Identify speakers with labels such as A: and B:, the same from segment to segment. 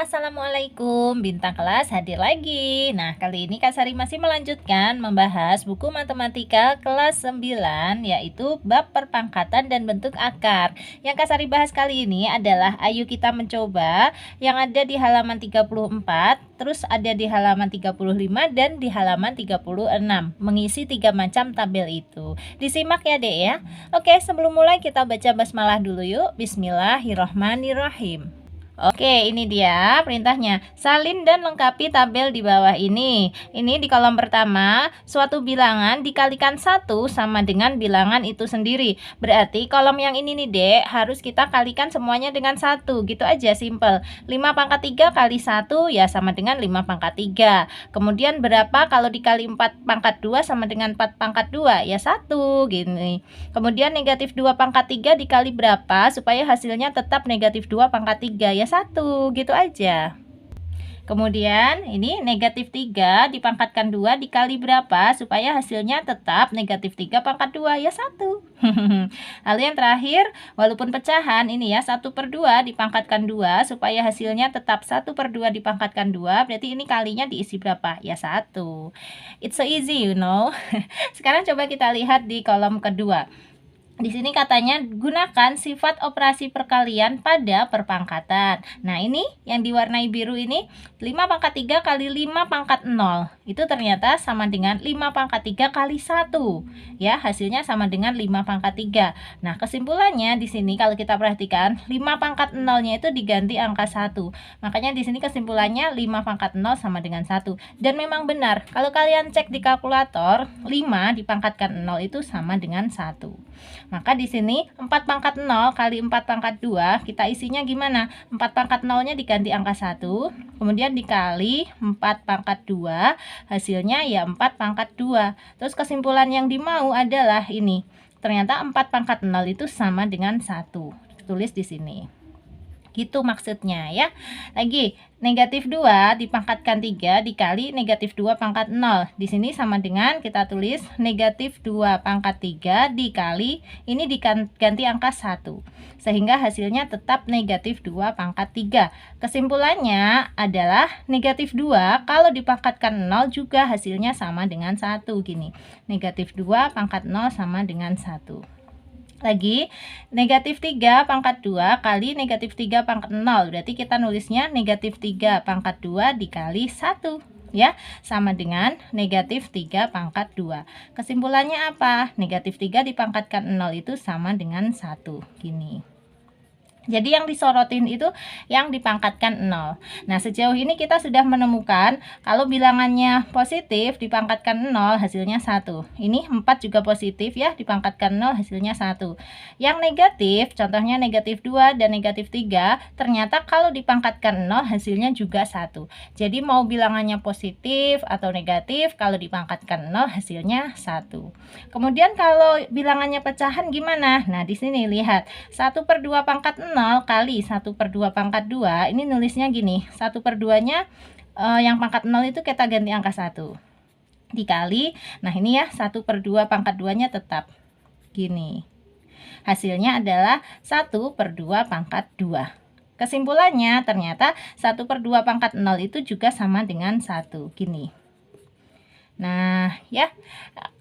A: Assalamualaikum, bintang kelas hadir lagi. Nah, kali ini Kak Sari masih melanjutkan membahas buku matematika kelas 9, yaitu bab perpangkatan dan bentuk akar. Yang Kak Sari bahas kali ini adalah ayo kita mencoba, yang ada di halaman 34, terus ada di halaman 35 dan di halaman 36, mengisi 3 macam tabel itu. Disimak ya Dek ya. Oke, sebelum mulai kita baca basmalah dulu yuk. Bismillahirrohmanirrohim. Oke, ini dia perintahnya. Salin dan lengkapi tabel di bawah ini. Ini di kolom pertama, suatu bilangan dikalikan 1 sama dengan bilangan itu sendiri. Berarti kolom yang ini nih, Dek, harus kita kalikan semuanya dengan 1. Gitu aja, simple. 5 pangkat 3 kali 1 ya sama dengan 5 pangkat 3. Kemudian berapa kalau dikali 4 pangkat 2 sama dengan 4 pangkat 2? Ya 1, gini. Kemudian negatif 2 pangkat 3 dikali berapa supaya hasilnya tetap negatif 2 pangkat 3? Ya 1, gitu aja. Kemudian ini negatif 3 dipangkatkan 2 dikali berapa supaya hasilnya tetap negatif 3 pangkat 2? Ya 1. Lalu yang terakhir, walaupun pecahan ini ya 1/2 dipangkatkan 2 supaya hasilnya tetap 1/2 dipangkatkan 2, berarti ini kalinya diisi berapa? Ya 1. It's so easy, you know. Sekarang coba kita lihat di kolom kedua. Di sini katanya gunakan sifat operasi perkalian pada perpangkatan. Nah, ini yang diwarnai biru ini 5 pangkat 3 kali 5 pangkat 0. Itu ternyata sama dengan 5 pangkat 3 kali 1. Ya, hasilnya sama dengan 5 pangkat 3. Nah, kesimpulannya di sini kalau kita perhatikan 5 pangkat 0-nya itu diganti angka 1. Makanya di sini kesimpulannya 5 pangkat 0 sama dengan 1. Dan memang benar, kalau kalian cek di kalkulator, 5 dipangkatkan 0 itu sama dengan 1. Maka di sini 4 pangkat 0 kali 4 pangkat 2, kita isinya gimana? 4 pangkat 0-nya diganti angka 1, kemudian dikali 4 pangkat 2, hasilnya ya 4 pangkat 2. Terus kesimpulan yang dimau adalah ini. Ternyata 4 pangkat 0 itu sama dengan 1. Tulis di sini. Gitu maksudnya ya. Lagi, negatif 2 dipangkatkan 3 dikali negatif 2 pangkat 0. Di sini sama dengan kita tulis negatif 2 pangkat 3 dikali, ini diganti angka 1. Sehingga hasilnya tetap negatif 2 pangkat 3. Kesimpulannya adalah negatif 2 kalau dipangkatkan 0 juga hasilnya sama dengan 1. Gini, negatif 2 pangkat 0 sama dengan 1. Lagi, negatif 3 pangkat 2 kali negatif 3 pangkat 0. Berarti kita nulisnya negatif 3 pangkat 2 dikali 1. Ya, sama dengan negatif 3 pangkat 2. Kesimpulannya apa? Negatif 3 dipangkatkan 0 itu sama dengan 1. Gini. Jadi yang disorotin itu yang dipangkatkan 0. Nah, sejauh ini kita sudah menemukan kalau bilangannya positif dipangkatkan 0 hasilnya 1. Ini 4 juga positif ya, dipangkatkan 0 hasilnya 1. Yang negatif, contohnya negatif 2 dan negatif 3, ternyata kalau dipangkatkan 0 hasilnya juga 1. Jadi mau bilangannya positif atau negatif, kalau dipangkatkan 0 hasilnya 1. Kemudian kalau bilangannya pecahan gimana? Nah, di sini lihat 1/2 pangkat 0 kali 1/2 pangkat 2, ini nulisnya gini, 1/2-nya yang pangkat 0 itu kita ganti angka 1 dikali, nah ini ya 1/2 pangkat 2-nya tetap gini, hasilnya adalah 1/2 pangkat 2. Kesimpulannya ternyata 1/2 pangkat 0 itu juga sama dengan 1 gini. Nah ya,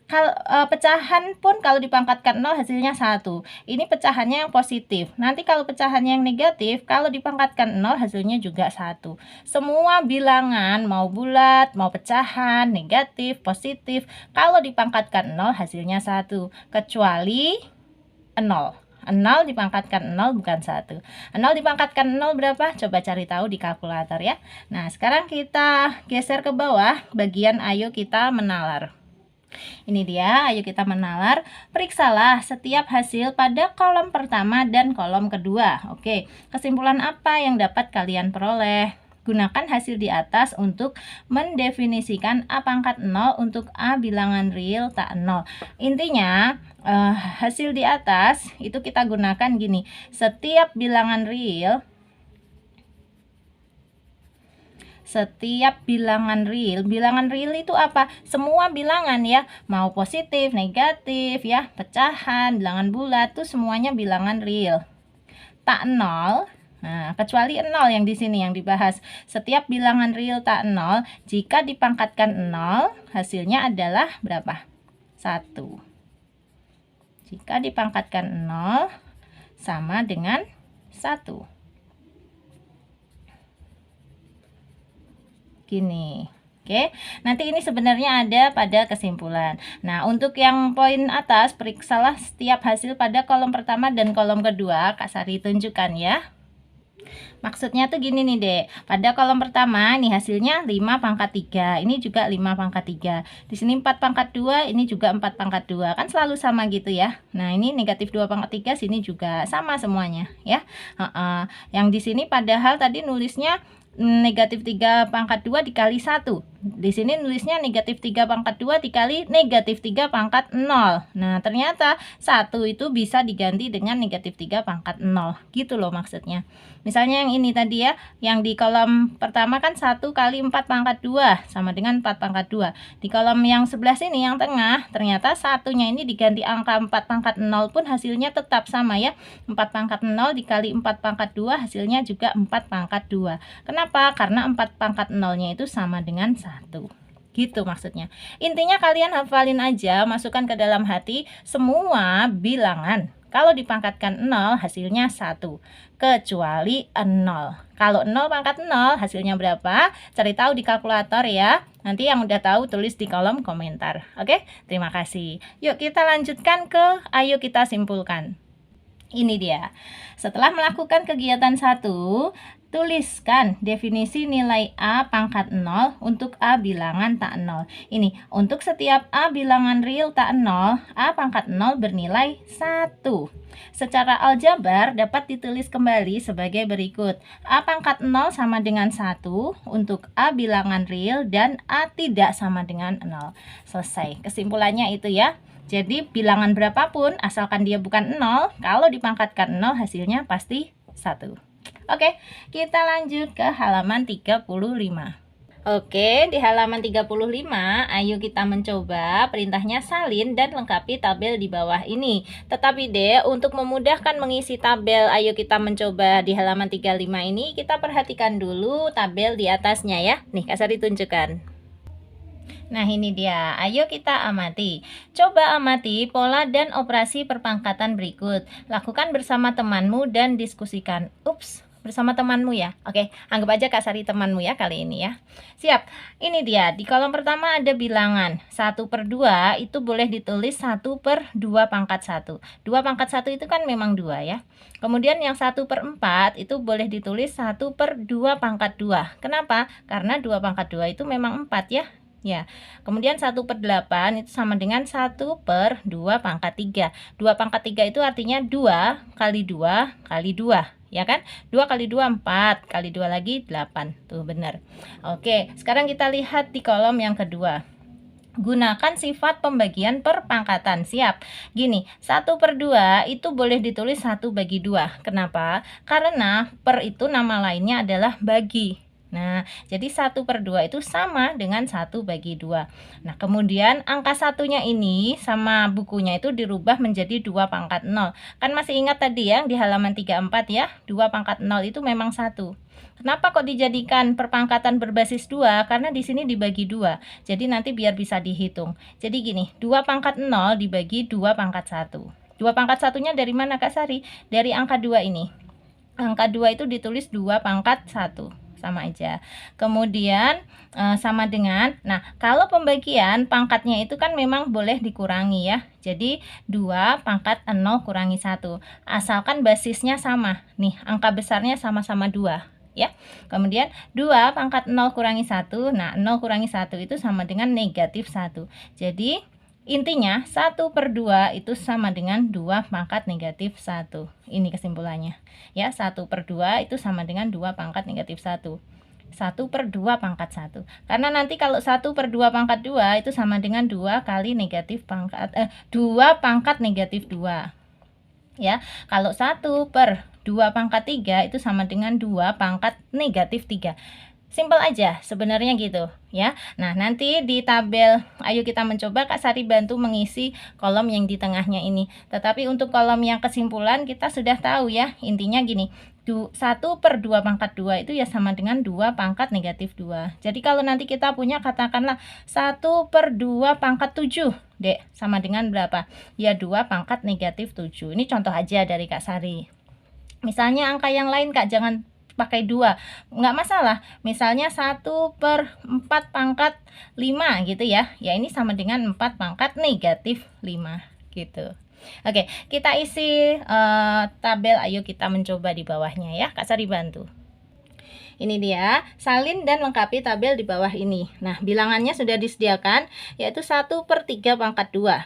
A: kalau pecahan pun kalau dipangkatkan 0 hasilnya 1. Ini pecahannya yang positif. Nanti kalau pecahannya yang negatif, kalau dipangkatkan 0 hasilnya juga 1. Semua bilangan mau bulat, mau pecahan, negatif, positif, kalau dipangkatkan 0 hasilnya 1. Kecuali 0. 0 dipangkatkan 0 bukan 1. 0 dipangkatkan 0 berapa? Coba cari tahu di kalkulator ya. Nah, sekarang kita geser ke bawah bagian ayo kita menalar. Ini dia, ayo kita menalar. Periksalah setiap hasil pada kolom pertama dan kolom kedua. Oke, kesimpulan apa yang dapat kalian peroleh? Gunakan hasil di atas untuk mendefinisikan A pangkat 0 untuk A bilangan real tak 0. Intinya, hasil di atas itu kita gunakan gini. Setiap bilangan real bilangan real itu apa? Semua bilangan ya, mau positif, negatif ya, pecahan, bilangan bulat tuh semuanya bilangan real. Tak 0 Nah, kecuali 0 yang di sini yang dibahas. Setiap bilangan real tak 0, jika dipangkatkan 0, hasilnya adalah berapa? 1. Jika dipangkatkan 0, sama dengan 1. Gini. Oke, nanti ini sebenarnya ada pada kesimpulan. Nah, untuk yang poin atas, periksalah setiap hasil pada kolom pertama dan kolom kedua. Kak Sari tunjukkan ya. Maksudnya tuh gini nih dek, pada kolom pertama ini hasilnya 5 pangkat 3, ini juga 5 pangkat 3, di sini 4 pangkat 2, ini juga 4 pangkat 2, kan selalu sama gitu ya. Nah ini negatif 2 pangkat 3, sini juga sama semuanya ya. Yang di sini padahal tadi nulisnya negatif 3 pangkat 2 dikali 1. Di sini nulisnya negatif 3 pangkat 2 dikali negatif 3 pangkat 0. Nah, ternyata 1 itu bisa diganti dengan negatif 3 pangkat 0. Gitu loh maksudnya. Misalnya yang ini tadi ya, yang di kolom pertama kan 1 kali 4 pangkat 2 sama dengan 4 pangkat 2. Di kolom yang sebelah sini yang tengah, ternyata satunya ini diganti angka 4 pangkat 0 pun hasilnya tetap sama ya. 4 pangkat 0 dikali 4 pangkat 2 hasilnya juga 4 pangkat 2. Kenapa? Karena 4 pangkat 0-nya itu sama dengan 1. Gitu maksudnya. Intinya kalian hafalin aja, masukkan ke dalam hati semua bilangan. Kalau dipangkatkan 0 hasilnya 1. Kecuali 0. Kalau 0 pangkat 0 hasilnya berapa? Cari tahu di kalkulator ya. Nanti yang udah tahu tulis di kolom komentar. Oke? Terima kasih. Yuk kita lanjutkan ke ayo kita simpulkan. Ini dia. Setelah melakukan kegiatan 1, tuliskan definisi nilai A pangkat 0 untuk A bilangan tak 0. Ini, untuk setiap A bilangan real tak 0, A pangkat 0 bernilai 1. Secara aljabar dapat ditulis kembali sebagai berikut. A pangkat 0 sama dengan 1 untuk A bilangan real dan A tidak sama dengan 0. Selesai. Kesimpulannya itu ya. Jadi bilangan berapapun asalkan dia bukan 0, kalau dipangkatkan 0 hasilnya pasti 1. Oke, kita lanjut ke halaman 35. Oke, di halaman 35, ayo kita mencoba perintahnya salin dan lengkapi tabel di bawah ini. Tetapi deh, untuk memudahkan mengisi tabel, ayo kita mencoba di halaman 35 ini, kita perhatikan dulu tabel di atasnya ya. Nih, Kak Sari tunjukkan. Nah ini dia, ayo kita amati. Coba amati pola dan operasi perpangkatan berikut. Lakukan bersama temanmu dan diskusikan. Ups, bersama temanmu ya. Oke, anggap aja Kak Sari temanmu ya kali ini ya. Siap, ini dia. Di kolom pertama ada bilangan 1/2 itu boleh ditulis 1/2 pangkat 1. 2 pangkat 1 itu kan memang 2 ya. Kemudian yang 1/4 itu boleh ditulis 1/2 pangkat 2. Kenapa? Karena 2 pangkat 2 itu memang 4 ya. Ya, kemudian 1/8 itu sama dengan 1/2 pangkat 3. 2 pangkat 3 itu artinya 2 kali 2 kali 2. Ya kan? 2 kali 2, 4. Kali 2 lagi, 8. Tuh, benar. Oke, sekarang kita lihat di kolom yang kedua. Gunakan sifat pembagian perpangkatan. Siap. Gini, 1/2 itu boleh ditulis 1/2. Kenapa? Karena per itu nama lainnya adalah bagi. Nah, jadi 1/2 itu sama dengan 1/2. Nah, kemudian angka satunya ini sama bukunya itu dirubah menjadi 2 pangkat 0. Kan masih ingat tadi ya di halaman 34 ya, 2 pangkat 0 itu memang 1. Kenapa kok dijadikan perpangkatan berbasis 2? Karena di sini dibagi 2. Jadi nanti biar bisa dihitung. Jadi gini, 2 pangkat 0 dibagi 2 pangkat 1. 2 pangkat satunya dari mana Kak Sari? Dari angka 2 ini. Angka 2 itu ditulis 2 pangkat 1. Sama aja. Kemudian sama dengan, nah kalau pembagian pangkatnya itu kan memang boleh dikurangi ya. Jadi 2 pangkat 0 kurangi 1. Asalkan basisnya sama. Nih, angka besarnya sama-sama 2 ya. Kemudian 2 pangkat 0 kurangi 1. Nah, 0 kurangi 1 itu sama dengan negatif 1. Jadi intinya 1/2 itu sama dengan 2 pangkat negatif 1. Ini kesimpulannya. Ya, 1/2 itu sama dengan 2 pangkat negatif 1. 1/2 pangkat 1. Karena nanti kalau 1/2 pangkat 2 itu sama dengan 2 kali negatif pangkat 2 pangkat negatif 2. Ya, kalau 1/2 pangkat 3 itu sama dengan 2 pangkat negatif 3. Simple aja sebenarnya gitu ya. Nah, nanti di tabel ayo kita mencoba Kak Sari bantu mengisi kolom yang di tengahnya ini. Tetapi untuk kolom yang kesimpulan kita sudah tahu ya. Intinya gini, 1 per 2 pangkat 2 itu ya sama dengan 2 pangkat negatif 2. Jadi kalau nanti kita punya katakanlah 1 per 2 pangkat 7, Dek, sama dengan berapa? Ya 2 pangkat negatif 7. Ini contoh aja dari Kak Sari. Misalnya angka yang lain Kak, jangan pakai 2, nggak masalah. Misalnya 1 per 4 pangkat 5 gitu ya. Ya ini sama dengan 4 pangkat negatif 5 gitu. Oke, kita isi tabel, ayo kita mencoba di bawahnya ya. Kak Sari bantu. Ini dia, salin dan lengkapi tabel di bawah ini. Nah, bilangannya sudah disediakan, yaitu 1 per 3 pangkat 2.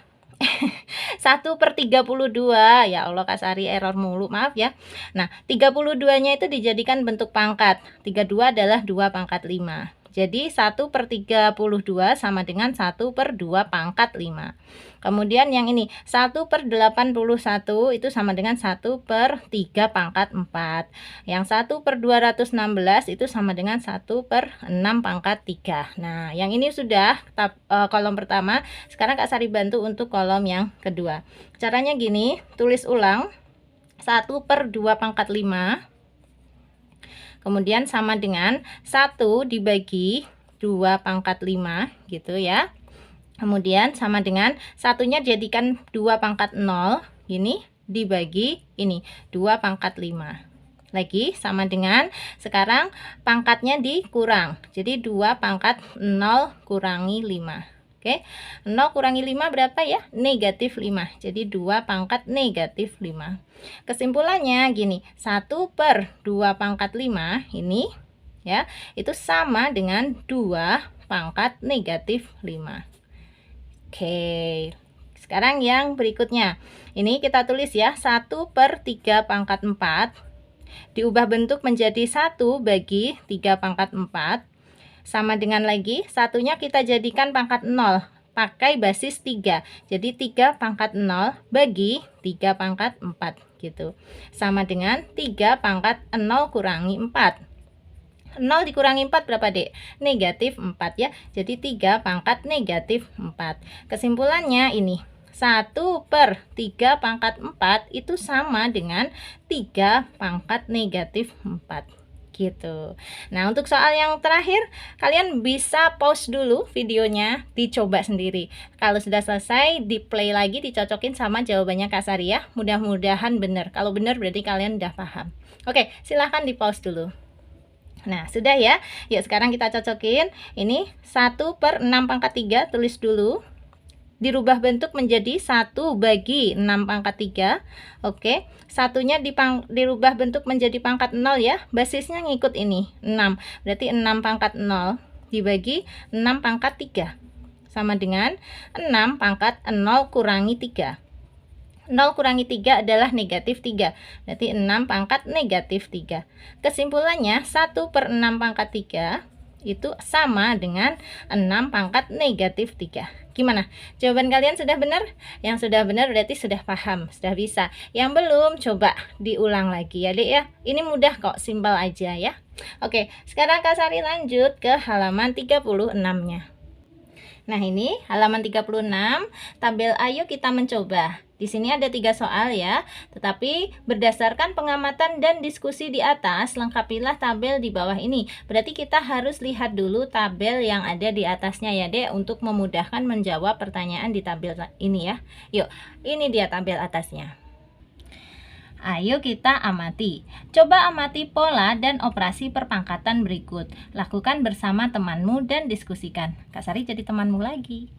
A: 1 per 32, ya Allah Kak Sari error mulu, maaf ya. Nah, 32 nya itu dijadikan bentuk pangkat, 32 adalah 2 pangkat 5. Jadi 1 per 32 sama dengan 1 per 2 pangkat 5. Kemudian yang ini 1 per 81 itu sama dengan 1 per 3 pangkat 4. Yang 1 per 216 itu sama dengan 1 per 6 pangkat 3. Nah, yang ini sudah kolom pertama. Sekarang Kak Sari bantu untuk kolom yang kedua. Caranya gini, tulis ulang 1 per 2 pangkat 5. Kemudian sama dengan 1 dibagi 2 pangkat 5 gitu ya. Kemudian sama dengan satunya jadikan 2 pangkat 0, ini dibagi ini 2 pangkat 5. Lagi sama dengan sekarang pangkatnya dikurang. Jadi 2 pangkat 0 kurangi 5. Oke, 0 kurangi 5 berapa ya? Negatif 5. Jadi 2 pangkat negatif 5. Kesimpulannya gini, 1 per 2 pangkat 5 ini ya, itu sama dengan 2 pangkat negatif 5. Oke, sekarang yang berikutnya. Ini kita tulis ya, 1 per 3 pangkat 4. Diubah bentuk menjadi 1 bagi 3 pangkat 4. Sama dengan lagi, satunya kita jadikan pangkat 0. Pakai basis 3. Jadi 3 pangkat 0 bagi 3 pangkat 4. Gitu. Sama dengan 3 pangkat 0 kurangi 4. 0 dikurangi 4 berapa dek? Negatif 4 ya. Jadi 3 pangkat negatif 4. Kesimpulannya ini 1 per 3 pangkat 4 itu sama dengan 3 pangkat negatif 4 gitu. Nah, untuk soal yang terakhir kalian bisa pause dulu videonya, dicoba sendiri. Kalau sudah selesai, di play lagi, dicocokin sama jawabannya Kak Sari ya. Mudah-mudahan benar. Kalau benar berarti kalian udah paham. Oke, silahkan di pause dulu. Nah, sudah ya. Yuk sekarang kita cocokin. Ini 1 per 6 pangkat 3, tulis dulu. Dirubah bentuk menjadi 1 bagi 6 pangkat 3. Oke, satunya dirubah bentuk menjadi pangkat 0 ya. Basisnya ngikut ini, 6. Berarti 6 pangkat 0 dibagi 6 pangkat 3. Sama dengan 6 pangkat 0 kurangi 3. 0 kurangi 3 adalah negatif 3. Berarti 6 pangkat negatif 3. Kesimpulannya 1 per 6 pangkat 3 itu sama dengan 6 pangkat negatif 3. Gimana? Jawaban kalian sudah benar? Yang sudah benar berarti sudah paham, sudah bisa. Yang belum, coba diulang lagi ya dek ya. Ini mudah kok, simpel aja ya. Oke, sekarang Kak Sari lanjut ke halaman 36-nya. Nah, ini halaman 36, tabel ayo kita mencoba. Di sini ada 3 soal ya, tetapi berdasarkan pengamatan dan diskusi di atas, lengkapilah tabel di bawah ini. Berarti kita harus lihat dulu tabel yang ada di atasnya ya dek, untuk memudahkan menjawab pertanyaan di tabel ini ya. Yuk, ini dia tabel atasnya. Ayo kita amati. Coba amati pola dan operasi perpangkatan berikut. Lakukan bersama temanmu dan diskusikan. Kak Sari jadi temanmu lagi.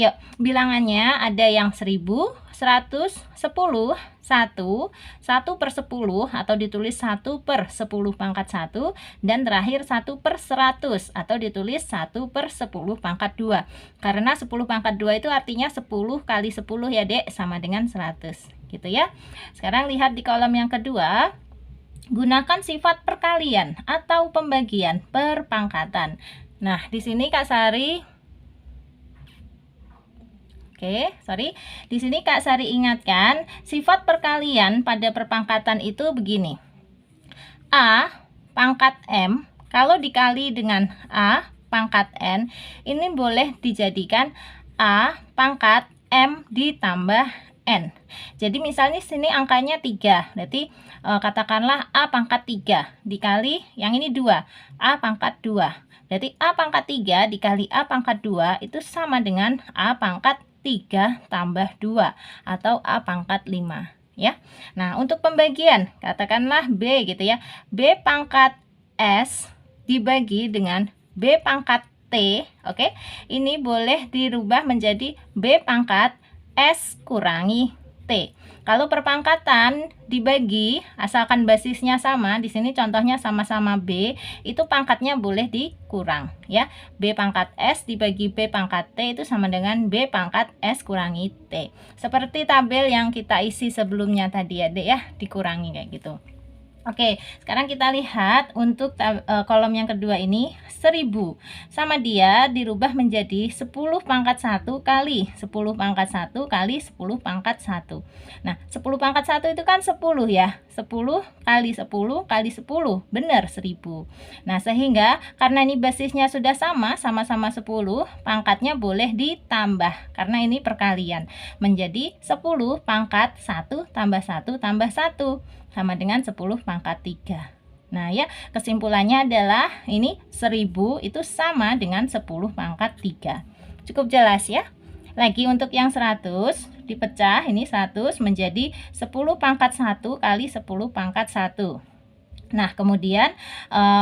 A: Yuk, bilangannya ada yang 1000, 100, 10, 1, 1 per 10 atau ditulis 1 per 10 pangkat 1, dan terakhir 1 per 100 atau ditulis 1 per 10 pangkat 2. Karena 10 pangkat 2 itu artinya 10 kali 10 ya dek, sama dengan 100 gitu ya. Sekarang lihat di kolom yang kedua, gunakan sifat perkalian atau pembagian perpangkatan. Nah, di sini Kak Sari di sini Kak Sari ingatkan, sifat perkalian pada perpangkatan itu begini. A pangkat M Kalau dikali dengan A pangkat N, ini boleh dijadikan A pangkat M ditambah N. Jadi misalnya sini angkanya 3, berarti katakanlah A pangkat 3 dikali yang ini 2, A pangkat 2. Berarti A pangkat 3 dikali A pangkat 2 itu sama dengan A pangkat 3 tambah 2 atau A pangkat 5 ya. Nah, untuk pembagian katakanlah B gitu ya. B pangkat S dibagi dengan B pangkat T, oke. Ini boleh dirubah menjadi B pangkat S kurangi T. Kalau perpangkatan dibagi, asalkan basisnya sama, di sini contohnya sama-sama B, itu pangkatnya boleh dikurang ya. B pangkat S dibagi B pangkat T itu sama dengan B pangkat S kurangi T. Seperti tabel yang kita isi sebelumnya tadi ya, Dek ya, dikurangi kayak gitu. Oke, sekarang kita lihat untuk kolom yang kedua ini 1000 sama dia dirubah menjadi 10 pangkat 1 kali 10 pangkat 1 kali 10 pangkat 1. Nah, 10 pangkat 1 itu kan 10 ya. 10 kali 10 kali 10 benar 1000. Nah, sehingga karena ini basisnya sudah sama-sama 10, pangkatnya boleh ditambah karena ini perkalian menjadi 10 pangkat 1 tambah 1 tambah 1 sama dengan 10 pangkat 3. Nah ya, kesimpulannya adalah ini 1000 itu sama dengan 10 pangkat 3. Cukup jelas ya. Lagi untuk yang 100 dipecah, ini 100 menjadi 10 pangkat 1 kali 10 pangkat 1. Nah, kemudian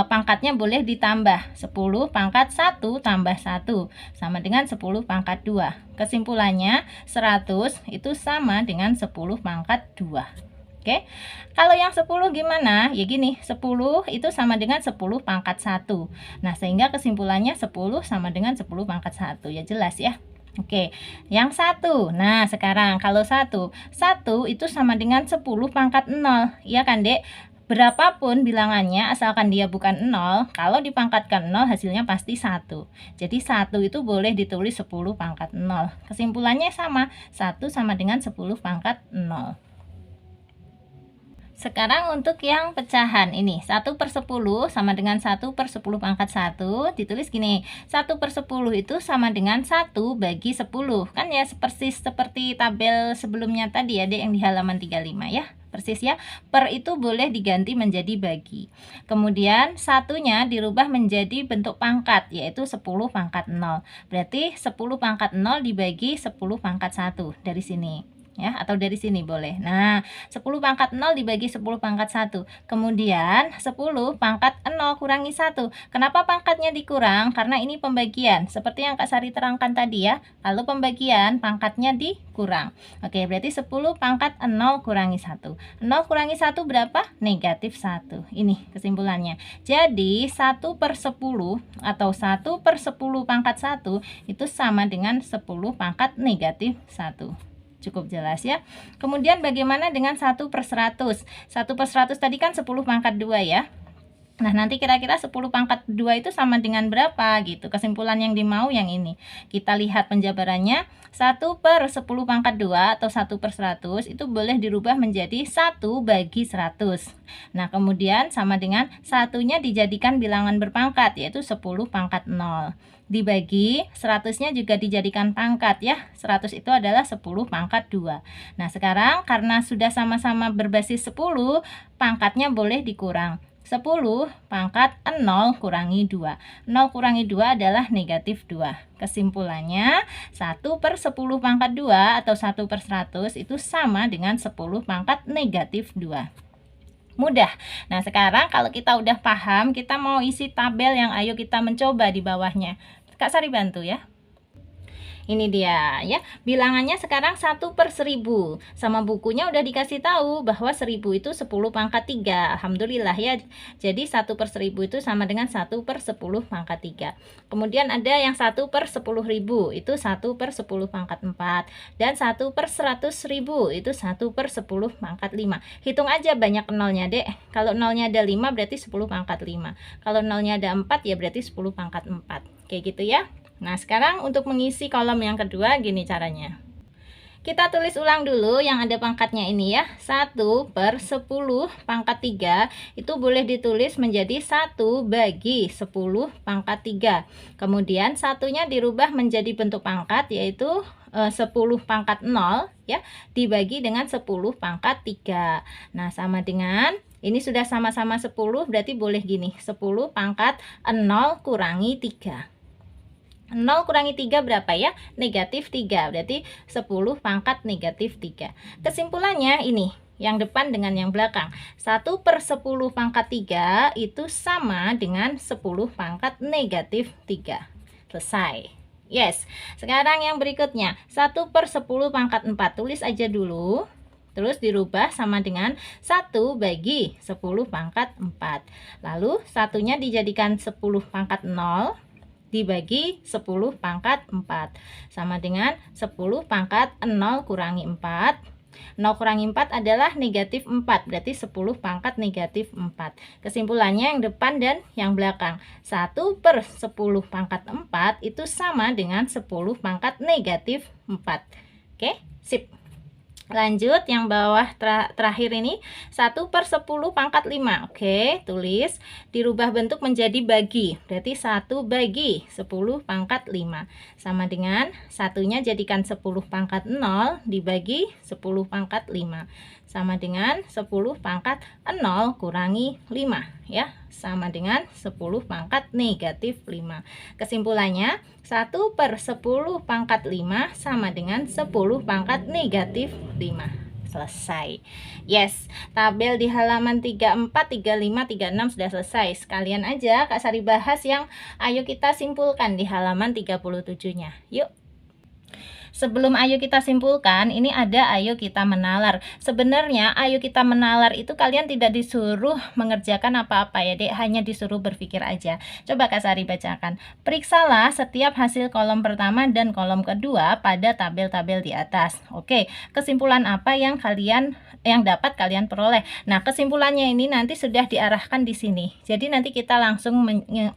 A: pangkatnya boleh ditambah 10 pangkat 1 tambah 1 sama dengan 10 pangkat 2. Kesimpulannya 100 itu sama dengan 10 pangkat 2. Oke, kalau yang 10 gimana? Ya gini, 10 itu sama dengan 10 pangkat 1. Nah, sehingga kesimpulannya 10 sama dengan 10 pangkat 1. Ya jelas ya. Oke, yang 1. Nah, sekarang kalau 1 itu sama dengan 10 pangkat 0. Iya kan, Dek? Berapapun bilangannya, asalkan dia bukan 0, kalau dipangkatkan 0 hasilnya pasti 1. Jadi 1 itu boleh ditulis 10 pangkat 0. Kesimpulannya sama, 1 sama dengan 10 pangkat 0. Sekarang untuk yang pecahan ini 1/10 sama dengan 1/10 pangkat 1. Ditulis gini, 1/10 itu sama dengan 1 bagi 10. Kan ya persis seperti tabel sebelumnya tadi ya, Dek, yang di halaman 35 ya. Persis ya, per itu boleh diganti menjadi bagi. Kemudian satunya dirubah menjadi bentuk pangkat, yaitu 10 pangkat 0. Berarti 10 pangkat 0 dibagi 10 pangkat 1 dari sini ya, atau dari sini boleh. Nah, 10 pangkat 0 dibagi 10 pangkat 1. Kemudian 10 pangkat 0 kurangi 1. Kenapa pangkatnya dikurang? Karena ini pembagian. Seperti yang Kak Sari terangkan tadi ya. Kalau pembagian pangkatnya dikurang. Oke, berarti 10 pangkat 0 kurangi 1. 0 kurangi 1 berapa? Negatif 1. Ini kesimpulannya. Jadi 1/10 atau 1/10 pangkat 1 itu sama dengan 10 pangkat negatif 1. Cukup jelas ya. Kemudian bagaimana dengan 1/100? 1/100 tadi kan 10 pangkat 2 ya. Nah, nanti kira-kira 10 pangkat 2 itu sama dengan berapa gitu. Kesimpulan yang dimau yang ini. Kita lihat penjabarannya. 1/10 pangkat 2 atau 1/100 itu boleh dirubah menjadi 1 bagi 100. Nah, kemudian sama dengan satunya dijadikan bilangan berpangkat, yaitu 10 pangkat 0. Dibagi 100-nya juga dijadikan pangkat ya. 100 itu adalah 10 pangkat 2. Nah, sekarang karena sudah sama-sama berbasis 10, pangkatnya boleh dikurang. 10 pangkat 0 kurangi 2. 0 kurangi 2 adalah negatif 2. Kesimpulannya 1/10 pangkat 2 atau 1/100 itu sama dengan 10 pangkat negatif 2. Mudah. Nah, sekarang kalau kita udah paham, kita mau isi tabel yang ayo kita mencoba di bawahnya. Kak Sari bantu ya. Ini dia ya, bilangannya sekarang 1/1000. Sama bukunya udah dikasih tahu bahwa 1000 itu 10 pangkat 3. Alhamdulillah ya. Jadi 1/1000 itu sama dengan 1/10 pangkat 3. Kemudian ada yang 1/10.000 itu 1/10 pangkat 4. Dan 1/100.000 itu 1/10 pangkat 5. Hitung aja banyak nolnya, Dek. Kalau nolnya ada 5 berarti 10 pangkat 5. Kalau nolnya ada 4 ya berarti 10 pangkat 4. Kayak gitu ya. Nah, sekarang untuk mengisi kolom yang kedua gini caranya. Kita tulis ulang dulu yang ada pangkatnya ini ya. 1 per 10 pangkat 3 itu boleh ditulis menjadi 1 bagi 10 pangkat 3. Kemudian satunya dirubah menjadi bentuk pangkat, yaitu 10 pangkat 0 ya, dibagi dengan 10 pangkat 3. Nah, sama dengan ini sudah sama-sama 10, berarti boleh gini, 10 pangkat 0 kurangi 3. 0 kurangi 3 berapa ya? Negatif 3. Berarti 10 pangkat negatif 3. Kesimpulannya ini, yang depan dengan yang belakang. 1 per 10 pangkat 3 itu sama dengan 10 pangkat negatif 3. Selesai. Yes. Sekarang yang berikutnya, 1 per 10 pangkat 4. Tulis aja dulu. Terus dirubah sama dengan 1 bagi 10 pangkat 4. Lalu satunya dijadikan 10 pangkat 0 dibagi 10 pangkat 4 sama dengan 10 pangkat 0 kurangi 4. 0 kurangi 4 adalah negatif 4, berarti 10 pangkat negatif 4. Kesimpulannya yang depan dan yang belakang. 1 per 10 pangkat 4 itu sama dengan 10 pangkat negatif 4. Oke, sip. Lanjut yang bawah terakhir ini, 1 per 10 pangkat 5. Oke, tulis, dirubah bentuk menjadi bagi, berarti 1 bagi 10 pangkat 5 sama dengan satunya jadikan 10 pangkat 0 dibagi 10 pangkat 5 sama dengan 10 pangkat 0 kurangi 5 ya, sama dengan 10 pangkat negatif 5. Kesimpulannya 1 per 10 pangkat 5 sama dengan 10 pangkat negatif 5. Selesai. Yes, tabel di halaman 34, 35, 36 sudah selesai. Sekalian aja Kak Sari bahas yang ayo kita simpulkan di halaman 37-nya. Yuk. Sebelum ayo kita simpulkan, ini ada ayo kita menalar. Sebenarnya ayo kita menalar itu kalian tidak disuruh mengerjakan apa-apa ya Dek, hanya disuruh berpikir aja. Coba Kak Sari bacakan. Periksalah setiap hasil kolom pertama dan kolom kedua pada tabel-tabel di atas. Oke, kesimpulan apa yang dapat kalian peroleh. Nah, kesimpulannya ini nanti sudah diarahkan di sini. Jadi nanti kita langsung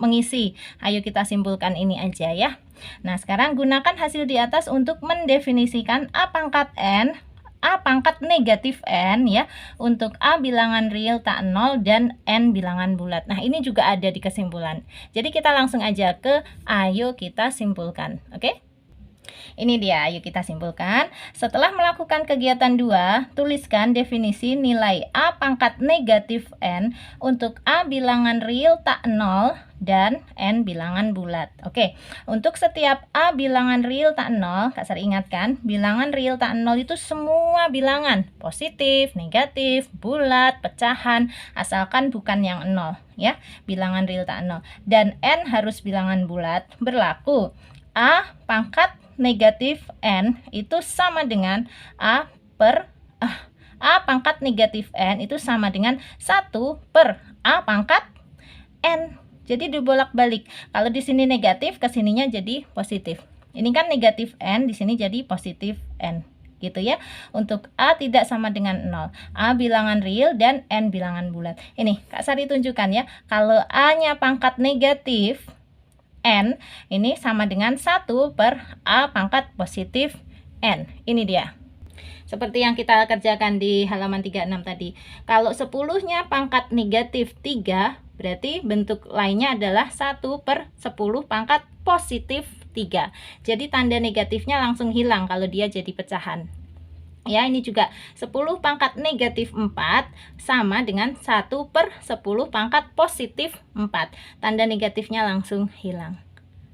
A: mengisi. Ayo kita simpulkan ini aja ya. Nah, sekarang gunakan hasil di atas untuk mendefinisikan A pangkat N, A pangkat negatif N ya, untuk A bilangan real tak 0 dan N bilangan bulat. Nah, ini juga ada di kesimpulan. Jadi kita langsung aja ke ayo kita simpulkan. Oke? Ini dia, ayo kita simpulkan. Setelah melakukan kegiatan 2, tuliskan definisi nilai A pangkat negatif N untuk A bilangan real tak 0 dan N bilangan bulat. Oke, untuk setiap A bilangan real tak 0, Kak Sari ingatkan, bilangan real tak 0 itu semua bilangan, positif, negatif, bulat, pecahan, asalkan bukan yang 0 ya, bilangan real tak 0. Dan N harus bilangan bulat, berlaku A pangkat negatif N itu sama dengan A pangkat negatif N itu sama dengan 1 per A pangkat N. Jadi dibolak-balik. Kalau di sini negatif, ke sininya jadi positif. Ini kan negatif N, di sini jadi positif N. Gitu ya. Untuk A tidak sama dengan 0. A bilangan real dan N bilangan bulat. Ini Kak Sari tunjukkan ya. Kalau A-nya pangkat negatif N ini sama dengan 1 per A pangkat positif N. Ini dia. Seperti yang kita kerjakan di halaman 36 tadi. Kalau 10-nya pangkat negatif 3, berarti bentuk lainnya adalah 1 per 10 pangkat positif 3. Jadi tanda negatifnya langsung hilang kalau dia jadi pecahan. Ya, ini juga 10 pangkat negatif 4 sama dengan 1 per 10 pangkat positif 4. Tanda negatifnya langsung hilang.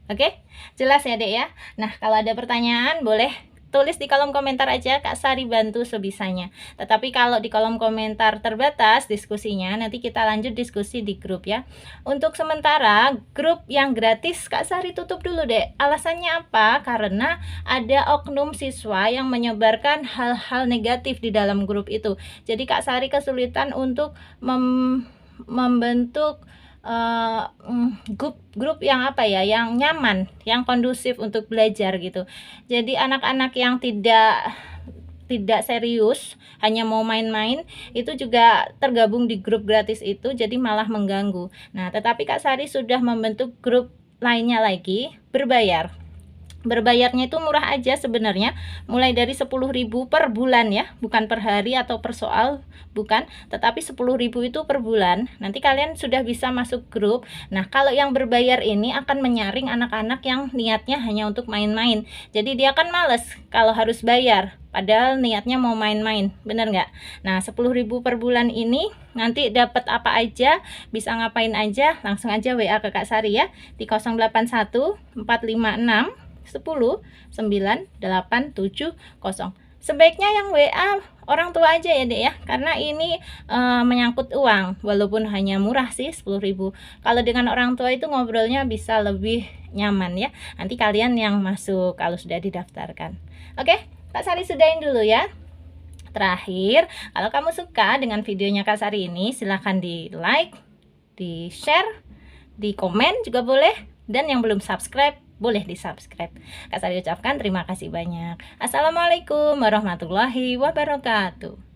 A: Oke, jelas ya Dek ya? Nah, kalau ada pertanyaan boleh tulis di kolom komentar aja, Kak Sari bantu sebisanya. Tetapi kalau di kolom komentar terbatas diskusinya, nanti kita lanjut diskusi di grup ya. Untuk sementara, grup yang gratis Kak Sari tutup dulu Dek. Alasannya apa? Karena ada oknum siswa yang menyebarkan hal-hal negatif di dalam grup itu. Jadi Kak Sari kesulitan untuk membentuk grup yang apa ya, yang nyaman, yang kondusif untuk belajar gitu. Jadi anak-anak yang tidak serius, hanya mau main-main, itu juga tergabung di grup gratis itu, jadi malah mengganggu. Nah, tetapi Kak Sari sudah membentuk grup lainnya lagi berbayar. Berbayarnya itu murah aja sebenarnya, mulai dari 10.000 per bulan ya, bukan per hari atau per soal, bukan, tetapi 10.000 itu per bulan. Nanti kalian sudah bisa masuk grup. Nah, kalau yang berbayar ini akan menyaring anak-anak yang niatnya hanya untuk main-main. Jadi dia kan males kalau harus bayar, padahal niatnya mau main-main, bener nggak? Nah, 10.000 per bulan ini nanti dapat apa aja, bisa ngapain aja, langsung aja WA ke Kak Sari ya, di 081 456 10 9 8 7 0. Sebaiknya yang WA orang tua aja ya Dek ya, karena ini menyangkut uang, walaupun hanya murah sih 10.000. Kalau dengan orang tua itu ngobrolnya bisa lebih nyaman ya. Nanti kalian yang masuk kalau sudah didaftarkan. Oke, Kak Sari sudahin dulu ya. Terakhir, kalau kamu suka dengan videonya Kak Sari ini, silahkan di like, di share, di komen juga boleh, dan yang belum subscribe boleh di subscribe. Kak Sari ucapkan terima kasih banyak. Assalamualaikum warahmatullahi wabarakatuh.